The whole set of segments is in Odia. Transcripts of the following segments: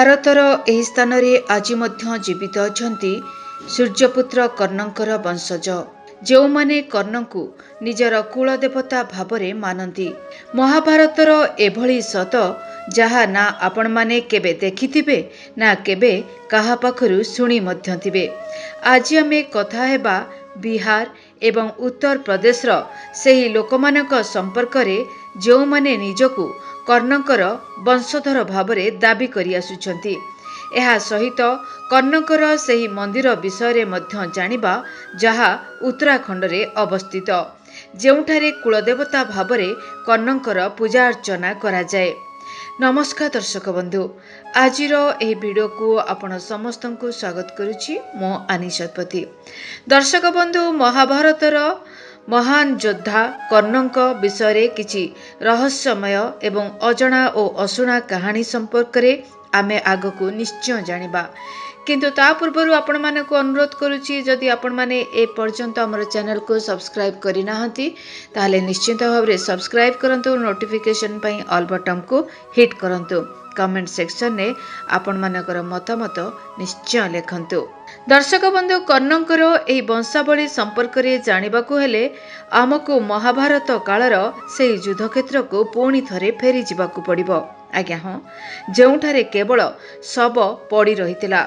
ଭାରତର ଏହି ସ୍ଥାନରେ ଆଜି ମଧ୍ୟ ଜୀବିତ ଅଛନ୍ତି ସୂର୍ଯ୍ୟପୁତ୍ର କର୍ଣ୍ଣଙ୍କର ବଂଶଜ, ଯେଉଁମାନେ କର୍ଣ୍ଣଙ୍କୁ ନିଜର କୁଳଦେବତା ଭାବରେ ମାନନ୍ତି। ମହାଭାରତର ଏଭଳି ସତ ଯାହା ନା ଆପଣମାନେ କେବେ ଦେଖିଥିବେ ନା କେବେ କାହା ପାଖରୁ ଶୁଣି ମଧ୍ୟ ଥିବେ। ଆଜି ଆମେ କଥା ହେବା ବିହାର ଏବଂ ଉତ୍ତର ପ୍ରଦେଶର ସେହି ଲୋକମାନଙ୍କ ସମ୍ପର୍କରେ ଯେଉଁମାନେ ନିଜକୁ କର୍ଣ୍ଣଙ୍କର ବଂଶଧର ଭାବରେ ଦାବି କରି ଆସୁଛନ୍ତି। ଏହା ସହିତ କର୍ଣ୍ଣଙ୍କର ସେହି ମନ୍ଦିର ବିଷୟରେ ମଧ୍ୟ ଜାଣିବା ଯାହା ଉତ୍ତରାଖଣ୍ଡରେ ଅବସ୍ଥିତ, ଯେଉଁଠାରେ କୁଳଦେବତା ଭାବରେ କର୍ଣ୍ଣଙ୍କର ପୂଜା ଅର୍ଚ୍ଚନା କରାଯାଏ। ନମସ୍କାର ଦର୍ଶକ ବନ୍ଧୁ, ଆଜିର ଏହି ଭିଡ଼ିଓକୁ ଆପଣ ସମସ୍ତଙ୍କୁ ସ୍ୱାଗତ କରୁଛି। ମୁଁ ଆନି ଶତପଥୀ। ଦର୍ଶକ ବନ୍ଧୁ, ମହାଭାରତର ମହାନ ଯୋଦ୍ଧା କର୍ଣ୍ଣଙ୍କ ବିଷୟରେ କିଛି ରହସ୍ୟମୟ ଏବଂ ଅଜଣା ଓ ଅଶୁଣା କାହାଣୀ ସମ୍ପର୍କରେ ଆମେ ଆଗକୁ ନିଶ୍ଚୟ ଜାଣିବା। କିନ୍ତୁ ତା ପୂର୍ବରୁ ଆପଣମାନଙ୍କୁ ଅନୁରୋଧ କରୁଛି, ଯଦି ଆପଣମାନେ ଏପର୍ଯ୍ୟନ୍ତ ଆମର ଚ୍ୟାନେଲକୁ ସବସ୍କ୍ରାଇବ୍ କରିନାହାନ୍ତି ତାହେଲେ ନିଶ୍ଚିତ ଭାବରେ ସବସ୍କ୍ରାଇବ୍ କରନ୍ତୁ। ନୋଟିଫିକେସନ୍ ପାଇଁ ଅଲ୍ ବଟନ୍କୁ ହିଟ୍ କରନ୍ତୁ। କମେଣ୍ଟ ସେକ୍ସନରେ ଆପଣମାନଙ୍କର ମତାମତ ନିଶ୍ଚୟ ଲେଖନ୍ତୁ। ଦର୍ଶକ ବନ୍ଧୁ, କର୍ଣ୍ଣଙ୍କର ଏହି ବଂଶାବଳୀ ସମ୍ପର୍କରେ ଜାଣିବାକୁ ହେଲେ ଆମକୁ ମହାଭାରତ କାଳର ସେହି ଯୁଦ୍ଧକ୍ଷେତ୍ରକୁ ପୁଣି ଥରେ ଫେରିଯିବାକୁ ପଡ଼ିବ। ଆଜ୍ଞା ହଁ, ଯେଉଁଠାରେ କେବଳ ଶବ ପଡ଼ି ରହିଥିଲା।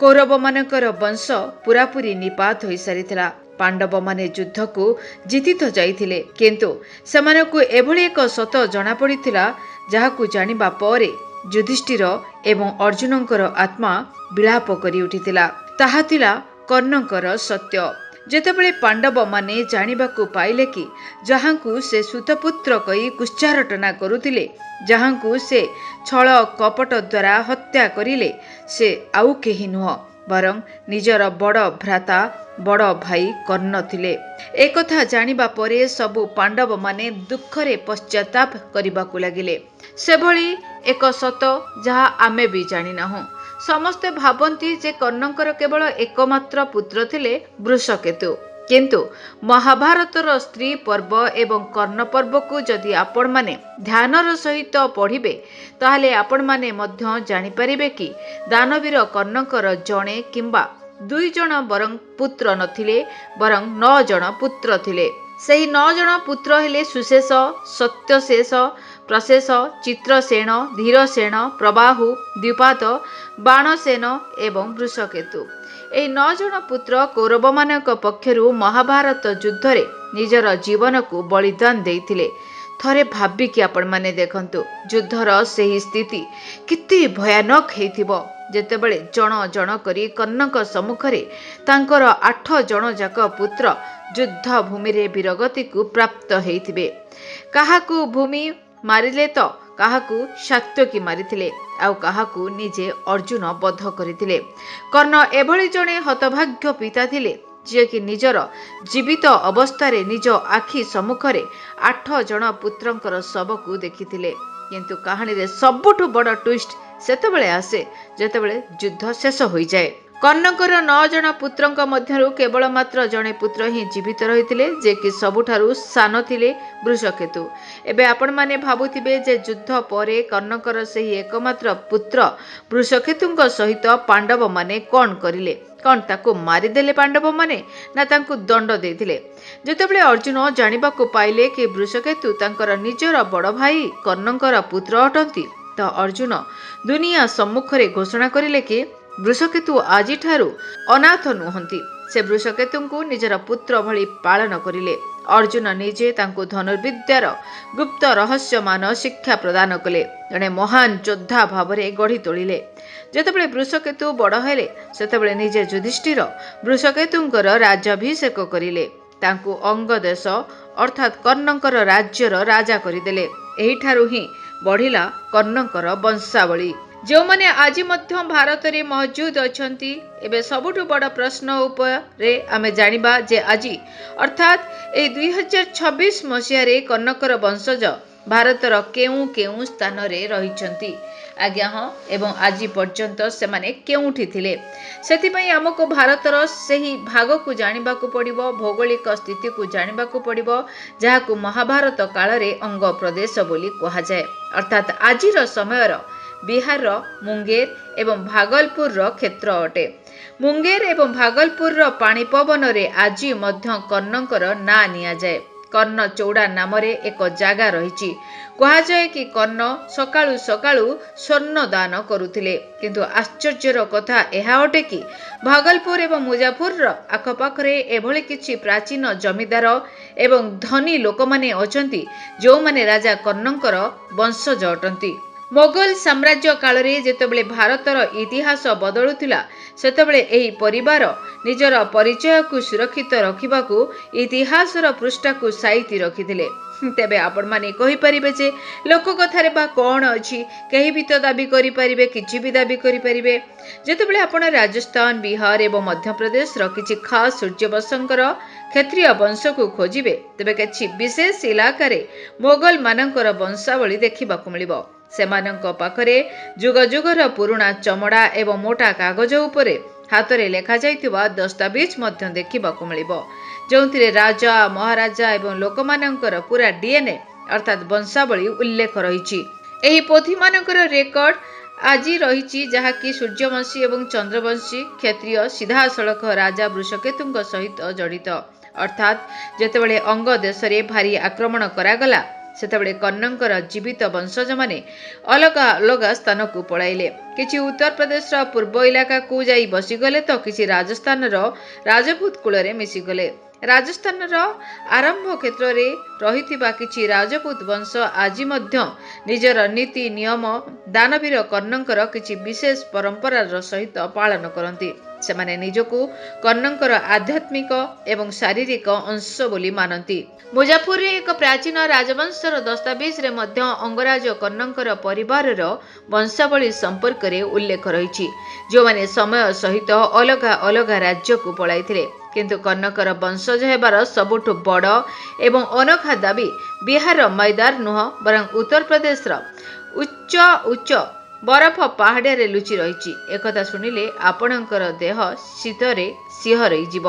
କୌରବମାନଙ୍କର ବଂଶ ପୂରାପୂରି ନିପାତ ହୋଇସାରିଥିଲା। ପାଣ୍ଡବମାନେ ଯୁଦ୍ଧକୁ ଜିତି ତ ଯାଇଥିଲେ, କିନ୍ତୁ ସେମାନଙ୍କୁ ଏଭଳି ଏକ ସତ ଜଣାପଡ଼ିଥିଲା ଯାହାକୁ ଜାଣିବା ପରେ ଯୁଧିଷ୍ଠିର ଏବଂ ଅର୍ଜୁନଙ୍କର ଆତ୍ମା ବିଳାପ କରି ଉଠିଥିଲା। ତାହା ଥିଲା କର୍ଣ୍ଣଙ୍କର ସତ୍ୟ। ଯେତେବେଳେ ପାଣ୍ଡବମାନେ ଜାଣିବାକୁ ପାଇଲେ କି ଯାହାଙ୍କୁ ସେ ସୁତପୁତ୍ର କହି କୁତ୍ସାରଟନା କରୁଥିଲେ, ଯାହାଙ୍କୁ ସେ ଛଳ କପଟ ଦ୍ୱାରା ହତ୍ୟା କରିଲେ, ସେ ଆଉ କେହି ନୁହଁ ବରଂ ନିଜର ବଡ଼ ଭ୍ରାତା ବଡ଼ ଭାଇ କର୍ଣ୍ଣ ଥିଲେ। ଏକଥା ଜାଣିବା ପରେ ସବୁ ପାଣ୍ଡବମାନେ ଦୁଃଖରେ ପଶ୍ଚାତାପ କରିବାକୁ ଲାଗିଲେ। ସେଭଳି ଏକ ସତ ଯାହା ଆମେ ବି ଜାଣିନାହୁଁ। ସମସ୍ତେ ଭାବନ୍ତି ଯେ କର୍ଣ୍ଣଙ୍କର କେବଳ ଏକମାତ୍ର ପୁତ୍ର ଥିଲେ ବୃଷକେତୁ। କିନ୍ତୁ ମହାଭାରତର ସ୍ତ୍ରୀ ପର୍ବ ଏବଂ କର୍ଣ୍ଣ ପର୍ବକୁ ଯଦି ଆପଣମାନେ ଧ୍ୟାନର ସହିତ ପଢ଼ିବେ ତାହେଲେ ଆପଣମାନେ ମଧ୍ୟ ଜାଣିପାରିବେ କି ଦାନବୀର କର୍ଣ୍ଣଙ୍କର ଜଣେ କିମ୍ବା 2 ଜଣ ବରଂ ପୁତ୍ର ନଥିଲେ, ବରଂ 9 ଜଣ ପୁତ୍ର ଥିଲେ। ସେହି 9 ଜଣ ପୁତ୍ର ହେଲେ ସୁଶେଷ, ସତ୍ୟଶେଷ, ପ୍ରଶେଷ, ଚିତ୍ରସେନ, ଧୀରସେନ, ପ୍ରବାହୁ, ଦ୍ୱିପାଦ, ବାଣସେନ ଏବଂ ବୃଷକେତୁ। ଏହି 9 ଜଣ ପୁତ୍ର କୌରବମାନଙ୍କ ପକ୍ଷରୁ ମହାଭାରତ ଯୁଦ୍ଧରେ ନିଜର ଜୀବନକୁ ବଳିଦାନ ଦେଇଥିଲେ। ଥରେ ଭାବିକି ଆପଣମାନେ ଦେଖନ୍ତୁ, ଯୁଦ୍ଧର ସେହି ସ୍ଥିତି କେତେ ଭୟାନକ ହେଇଥିବ ଯେତେବେଳେ ଜଣ ଜଣ କରି କର୍ଣ୍ଣଙ୍କ ସମ୍ମୁଖରେ ତାଙ୍କର 8 ଜଣ ଯାକ ପୁତ୍ର ଯୁଦ୍ଧ ଭୂମିରେ ବୀରଗତିକୁ ପ୍ରାପ୍ତ ହେଇଥିବେ। କାହାକୁ ଭୂମି ମାରିଲେ ତ କାହାକୁ ସାତ୍ୟକୀ ମାରିଥିଲେ, ଆଉ କାହାକୁ ନିଜେ ଅର୍ଜୁନ ବଧ କରିଥିଲେ। କର୍ଣ୍ଣ ଏଭଳି ଜଣେ ହତଭାଗ୍ୟ ପିତା ଥିଲେ ଯିଏକି ନିଜର ଜୀବିତ ଅବସ୍ଥାରେ ନିଜ ଆଖି ସମ୍ମୁଖରେ 8 ଜଣ ପୁତ୍ରଙ୍କର ଶବକୁ ଦେଖିଥିଲେ। କିନ୍ତୁ କାହାଣୀରେ ସବୁଠୁ ବଡ଼ ଟ୍ୱିଷ୍ଟ ସେତେବେଳେ ଆସେ ଯେତେବେଳେ ଯୁଦ୍ଧ ଶେଷ ହୋଇଯାଏ। କର୍ଣ୍ଣଙ୍କର 9 ଜଣ ପୁତ୍ରଙ୍କ ମଧ୍ୟରୁ କେବଳ ମାତ୍ର ଜଣେ ପୁତ୍ର ହିଁ ଜୀବିତ ରହିଥିଲେ, ଯିଏକି ସବୁଠାରୁ ସାନ ଥିଲେ ବୃଷକେତୁ। ଏବେ ଆପଣମାନେ ଭାବୁଥିବେ ଯେ ଯୁଦ୍ଧ ପରେ କର୍ଣ୍ଣଙ୍କର ସେହି ଏକମାତ୍ର ପୁତ୍ର ବୃଷକେତୁଙ୍କ ସହିତ ପାଣ୍ଡବମାନେ କ'ଣ କରିଲେ? କ'ଣ ତାକୁ ମାରିଦେଲେ ପାଣ୍ଡବମାନେ, ନା ତାଙ୍କୁ ଦଣ୍ଡ ଦେଇଥିଲେ? ଯେତେବେଳେ ଅର୍ଜୁନ ଜାଣିବାକୁ ପାଇଲେ କି ବୃଷକେତୁ ତାଙ୍କର ନିଜର ବଡ଼ ଭାଇ କର୍ଣ୍ଣଙ୍କର ପୁତ୍ର ଅଟନ୍ତି, ତ ଅର୍ଜୁନ ଦୁନିଆ ସମ୍ମୁଖରେ ଘୋଷଣା କରିଲେ କି ବୃଷକେତୁ ଆଜିଠାରୁ ଅନାଥ ନୁହନ୍ତି। ସେ ବୃଷକେତୁଙ୍କୁ ନିଜର ପୁତ୍ର ଭଳି ପାଳନ କରିଲେ। ଅର୍ଜୁନ ନିଜେ ତାଙ୍କୁ ଧନୁର୍ବିଦ୍ୟାର ଗୁପ୍ତ ରହସ୍ୟମାନ ଶିକ୍ଷା ପ୍ରଦାନ କଲେ। ଜଣେ ମହାନ ଯୋଦ୍ଧା ଭାବରେ ଗଢ଼ି ତୋଳିଲେ। ଯେତେବେଳେ ବୃଷକେତୁ ବଡ଼ ହେଲେ ସେତେବେଳେ ନିଜେ ଯୁଧିଷ୍ଠିର ବୃଷକେତୁଙ୍କର ରାଜ୍ୟାଭିଷେକ କରିଲେ। ତାଙ୍କୁ ଅଙ୍ଗ ଦେଶ ଅର୍ଥାତ୍ କର୍ଣ୍ଣଙ୍କର ରାଜ୍ୟର ରାଜା କରିଦେଲେ। ଏହିଠାରୁ ହିଁ ବଢ଼ିଲା କର୍ଣ୍ଣଙ୍କର ବଂଶାବଳୀ, ଯେଉଁମାନେ ଆଜି ମଧ୍ୟ ଭାରତରେ ମହଜୁଦ ଅଛନ୍ତି। ଏବେ ସବୁଠୁ ବଡ଼ ପ୍ରଶ୍ନ ଉପରେ ଆମେ ଜାଣିବା ଯେ ଆଜି ଅର୍ଥାତ୍ ଏହି 2026 ମସିହାରେ କର୍ଣ୍ଣଙ୍କର ବଂଶଜ ଭାରତର କେଉଁ କେଉଁ ସ୍ଥାନରେ ରହିଛନ୍ତି। ଆଜ୍ଞା ହଁ, ଏବଂ ଆଜି ପର୍ଯ୍ୟନ୍ତ ସେମାନେ କେଉଁଠି ଥିଲେ? ସେଥିପାଇଁ ଆମକୁ ଭାରତର ସେହି ଭାଗକୁ ଜାଣିବାକୁ ପଡ଼ିବ, ଭୌଗୋଳିକ ସ୍ଥିତିକୁ ଜାଣିବାକୁ ପଡ଼ିବ, ଯାହାକୁ ମହାଭାରତ କାଳରେ ଅଙ୍ଗ ପ୍ରଦେଶ ବୋଲି କୁହାଯାଏ। ଅର୍ଥାତ୍ ଆଜିର ସମୟର ବିହାରର ମୁଙ୍ଗେର ଏବଂ ଭାଗଲପୁରର କ୍ଷେତ୍ର ଅଟେ। ମୁଙ୍ଗେର ଏବଂ ଭାଗଲପୁରର ପାଣି ପବନରେ ଆଜି ମଧ୍ୟ କର୍ଣ୍ଣଙ୍କର ନାଁ ନିଆଯାଏ। କର୍ଣ୍ଣ ଚୌଡ଼ା ନାମରେ ଏକ ଜାଗା ରହିଛି। କୁହାଯାଏ କି କର୍ଣ୍ଣ ସକାଳୁ ସକାଳୁ ସ୍ୱର୍ଣ୍ଣ ଦାନ କରୁଥିଲେ। କିନ୍ତୁ ଆଶ୍ଚର୍ଯ୍ୟର କଥା ଏହା ଅଟେ କି ଭାଗଲପୁର ଏବଂ ମୁଜାଫରର ଆଖପାଖରେ ଏଭଳି କିଛି ପ୍ରାଚୀନ ଜମିଦାର ଏବଂ ଧନୀ ଲୋକମାନେ ଅଛନ୍ତି ଯେଉଁମାନେ ରାଜା କର୍ଣ୍ଣଙ୍କର ବଂଶଜ ଅଟନ୍ତି। ମୋଗଲ ସାମ୍ରାଜ୍ୟ କାଳରେ ଯେତେବେଳେ ଭାରତର ଇତିହାସ ବଦଳୁଥିଲା ସେତେବେଳେ ଏହି ପରିବାର ନିଜର ପରିଚୟକୁ ସୁରକ୍ଷିତ ରଖିବାକୁ ଇତିହାସର ପୃଷ୍ଠାକୁ ସାଇତି ରଖିଥିଲେ। ତେବେ ଆପଣମାନେ କହିପାରିବେ ଯେ ଲୋକକଥାରେ ବା କ'ଣ ଅଛି, କେହି ବି ତ ଦାବି କରିପାରିବେ, କିଛି ବି ଦାବି କରିପାରିବେ। ଯେତେବେଳେ ଆପଣ ରାଜସ୍ଥାନ, ବିହାର ଏବଂ ମଧ୍ୟପ୍ରଦେଶର କିଛି ଖାସ୍ ସୂର୍ଯ୍ୟବଂଶଙ୍କର କ୍ଷତ୍ରିୟ ବଂଶକୁ ଖୋଜିବେ ତେବେ କିଛି ବିଶେଷ ଇଲାକାରେ ମୋଗଲମାନଙ୍କର ବଂଶାବଳୀ ଦେଖିବାକୁ ମିଳିବ। ସେମାନଙ୍କ ପାଖରେ ଯୁଗ ଯୁଗର ପୁରୁଣା ଚମଡ଼ା ଏବଂ ମୋଟା କାଗଜ ଉପରେ ହାତରେ ଲେଖାଯାଇଥିବା ଦସ୍ତାବିଜ ମଧ୍ୟ ଦେଖିବାକୁ ମିଳିବ, ଯେଉଁଥିରେ ରାଜା, ମହାରାଜା ଏବଂ ଲୋକମାନଙ୍କର ପୁରା DNA ଅର୍ଥାତ୍ ବଂଶାବଳୀ ଉଲ୍ଲେଖ ରହିଛି। ଏହି ପୋଥିମାନଙ୍କର ରେକର୍ଡ ଆଜି ରହିଛି ଯାହାକି ସୂର୍ଯ୍ୟବଂଶୀ ଏବଂ ଚନ୍ଦ୍ରବଂଶୀ କ୍ଷତ୍ରିୟ ସିଧାସଳଖ ରାଜା ବୃଷକେତୁଙ୍କ ସହିତ ଜଡ଼ିତ। ଅର୍ଥାତ୍ ଯେତେବେଳେ ଅଙ୍ଗ ଦେଶରେ ଭାରୀ ଆକ୍ରମଣ କରାଗଲା ସେତେବେଳେ କର୍ଣ୍ଣଙ୍କର ଜୀବିତ ବଂଶଜମାନେ ଅଲଗା ଅଲଗା ସ୍ଥାନକୁ ପଳାଇଲେ। କିଛି ଉତ୍ତରପ୍ରଦେଶର ପୂର୍ବ ଇଲାକାକୁ ଯାଇ ବସିଗଲେ ତ କିଛି ରାଜସ୍ଥାନର ରାଜପୁତ କୂଳରେ ମିଶିଗଲେ। ରାଜସ୍ଥାନର ଆରମ୍ଭ କ୍ଷେତ୍ରରେ ରହିଥିବା କିଛି ରାଜପୁତ ବଂଶ ଆଜି ମଧ୍ୟ ନିଜର ନୀତି ନିୟମ ଦାନବୀର କର୍ଣ୍ଣଙ୍କର କିଛି ବିଶେଷ ପରମ୍ପରାର ସହିତ ପାଳନ କରନ୍ତି। ସେମାନେ ନିଜକୁ କର୍ଣ୍ଣଙ୍କର ଆଧ୍ୟାତ୍ମିକ ଏବଂ ଶାରୀରିକ ଅଂଶ ବୋଲି ମାନନ୍ତି। ମୁଜାଫରରେ ଏକ ପ୍ରାଚୀନ ରାଜବଂଶର ଦସ୍ତାବିଜରେ ମଧ୍ୟ ଅଙ୍ଗରାଜ କର୍ଣ୍ଣଙ୍କର ପରିବାରର ବଂଶାବଳୀ ସମ୍ପର୍କରେ ଉଲ୍ଲେଖ ରହିଛି, ଯେଉଁମାନେ ସମୟ ସହିତ ଅଲଗା ଅଲଗା ରାଜ୍ୟକୁ ପଳାଇଥିଲେ। କିନ୍ତୁ କର୍ଣ୍ଣଙ୍କର ବଂଶଜ ହେବାର ସବୁଠୁ ବଡ଼ ଏବଂ ଅନୋଖା ଦାବି ବିହାରର ମୈଦାର ନୁହଁ ବରଂ ଉତ୍ତରପ୍ରଦେଶର ଉଚ୍ଚ ବରଫ ପାହାଡ଼ିଆରେ ଲୁଚି ରହିଛି। ଏକଥା ଶୁଣିଲେ ଆପଣଙ୍କର ଦେହ ଶୀତରେ ଶିହରିଯିବ।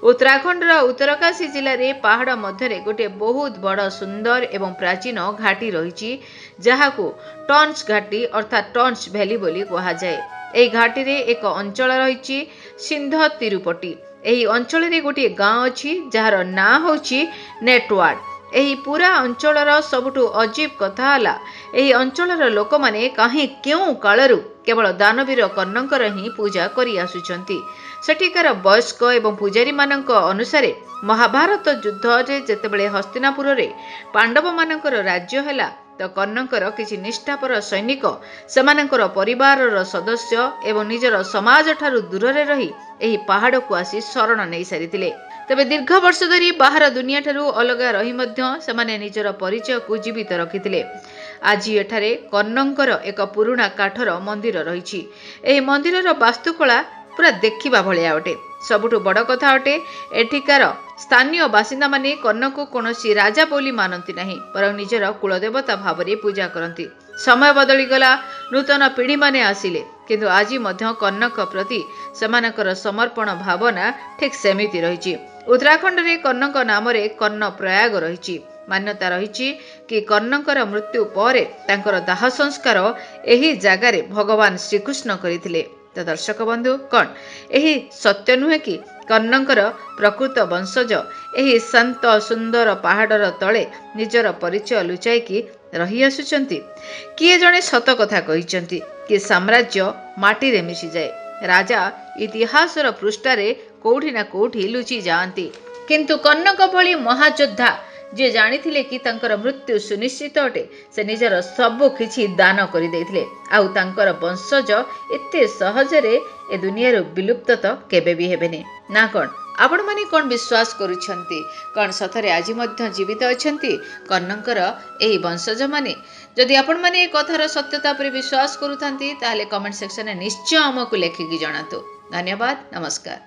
ଉତ୍ତରାଖଣ୍ଡର ଉତ୍ତରକାଶୀ ଜିଲ୍ଲାରେ ପାହାଡ଼ ମଧ୍ୟରେ ଗୋଟିଏ ବହୁତ ବଡ଼, ସୁନ୍ଦର ଏବଂ ପ୍ରାଚୀନ ଘାଟି ରହିଛି ଯାହାକୁ ଟନ୍ସ ଘାଟି ଅର୍ଥାତ୍ ଟନ୍ସ ଭ୍ୟାଲି ବୋଲି କୁହାଯାଏ। ଏହି ଘାଟିରେ ଏକ ଅଞ୍ଚଳ ରହିଛି ସିନ୍ଧ ତିରୁପଟି। ଏହି ଅଞ୍ଚଳରେ ଗୋଟିଏ ଗାଁ ଅଛି ଯାହାର ନାଁ ହେଉଛି ନେଟୱାର୍ଡ। ଏହି ପୁରା ଅଞ୍ଚଳର ସବୁଠୁ ଅଜୀବ କଥା ହେଲା ଏହି ଅଞ୍ଚଳର ଲୋକମାନେ କେଉଁ କାଳରୁ କେବଳ ଦାନବୀର କର୍ଣ୍ଣଙ୍କର ହିଁ ପୂଜା କରି ଆସୁଛନ୍ତି। ସେଠିକାର ବୟସ୍କ ଏବଂ ପୂଜାରୀମାନଙ୍କ ଅନୁସାରେ ମହାଭାରତ ଯୁଦ୍ଧରେ ଯେତେବେଳେ ହସ୍ତିନାପୁରରେ ପାଣ୍ଡବମାନଙ୍କର ରାଜ୍ୟ ହେଲା ତ କର୍ଣ୍ଣଙ୍କର କିଛି ନିଷ୍ଠାପର ସୈନିକ ସେମାନଙ୍କର ପରିବାରର ସଦସ୍ୟ ଏବଂ ନିଜର ସମାଜଠାରୁ ଦୂରରେ ରହି ଏହି ପାହାଡ଼କୁ ଆସି ଶରଣ ନେଇ ସାରିଥିଲେ। ତେବେ ଦୀର୍ଘ ବର୍ଷ ଧରି ବାହାର ଦୁନିଆଠାରୁ ଅଲଗା ରହି ମଧ୍ୟ ସେମାନେ ନିଜର ପରିଚୟକୁ ଜୀବିତ ରଖିଥିଲେ। ଆଜି ଏଠାରେ କର୍ଣ୍ଣଙ୍କର ଏକ ପୁରୁଣା କାଠର ମନ୍ଦିର ରହିଛି। ଏହି ମନ୍ଦିରର ବାସ୍ତୁକଳା ପୁରା ଦେଖିବା ଭଳିଆ ଅଟେ। ସବୁଠୁ ବଡ଼ କଥା ଅଟେ ଏଠିକାର ସ୍ଥାନୀୟ ବାସିନ୍ଦାମାନେ କର୍ଣ୍ଣକୁ କୌଣସି ରାଜା ବୋଲି ମାନନ୍ତି ନାହିଁ ବରଂ ନିଜର କୁଳଦେବତା ଭାବରେ ପୂଜା କରନ୍ତି। ସମୟ ବଦଳିଗଲା, ନୂତନ ପିଢ଼ିମାନେ ଆସିଲେ, କିନ୍ତୁ ଆଜି ମଧ୍ୟ କର୍ଣ୍ଣଙ୍କ ପ୍ରତି ସେମାନଙ୍କର ସମର୍ପଣ ଭାବନା ଠିକ୍ ସେମିତି ରହିଛି। ଉତ୍ତରାଖଣ୍ଡରେ କର୍ଣ୍ଣଙ୍କ ନାମରେ କର୍ଣ୍ଣ ପ୍ରୟାଗ ରହିଛି। ମାନ୍ୟତା ରହିଛି କି କର୍ଣ୍ଣଙ୍କର ମୃତ୍ୟୁ ପରେ ତାଙ୍କର ଦାହ ସଂସ୍କାର ଏହି ଜାଗାରେ ଭଗବାନ ଶ୍ରୀକୃଷ୍ଣ କରିଥିଲେ। ତ ଦର୍ଶକ ବନ୍ଧୁ, କ'ଣ ଏହି ସତ୍ୟ ନୁହେଁ କି କର୍ଣ୍ଣଙ୍କର ପ୍ରକୃତ ବଂଶଜ ଏହି ଶାନ୍ତ ସୁନ୍ଦର ପାହାଡ଼ର ତଳେ ନିଜର ପରିଚୟ ଲୁଚାଇକି ରହି ଆସୁଛନ୍ତି? କିଏ ଜଣେ ସତ କଥା କହିଛନ୍ତି କି ସାମ୍ରାଜ୍ୟ ମାଟିରେ ମିଶିଯାଏ, ରାଜା ଇତିହାସର ପୃଷ୍ଠାରେ କୋଉଠି ନା କୋଉଠି ଲୁଚି ଯାଆନ୍ତି। କିନ୍ତୁ କର୍ଣ୍ଣଙ୍କ ଭଳି ମହାଯୋଦ୍ଧା ଯିଏ ଜାଣିଥିଲେ କି ତାଙ୍କର ମୃତ୍ୟୁ ସୁନିଶ୍ଚିତ ଅଟେ, ସେ ନିଜର ସବୁ କିଛି ଦାନ କରିଦେଇଥିଲେ। ଆଉ ତାଙ୍କର ବଂଶଜ ଏତେ ସହଜରେ ଏ ଦୁନିଆରୁ ବିଲୁପ୍ତ ତ କେବେ ବି ହେବେନି। ନା କ'ଣ ଆପଣମାନେ କ'ଣ ବିଶ୍ୱାସ କରୁଛନ୍ତି? କ'ଣ ସତରେ ଆଜି ମଧ୍ୟ ଜୀବିତ ଅଛନ୍ତି କର୍ଣ୍ଣଙ୍କର ଏହି ବଂଶଜମାନେ? ଯଦି ଆପଣମାନେ ଏ କଥାର ସତ୍ୟତା ଉପରେ ବିଶ୍ୱାସ କରୁଥାନ୍ତି ତାହେଲେ କମେଣ୍ଟ ସେକ୍ସନରେ ନିଶ୍ଚୟ ଆମକୁ ଲେଖିକି ଜଣାନ୍ତୁ। ଧନ୍ୟବାଦ, ନମସ୍କାର।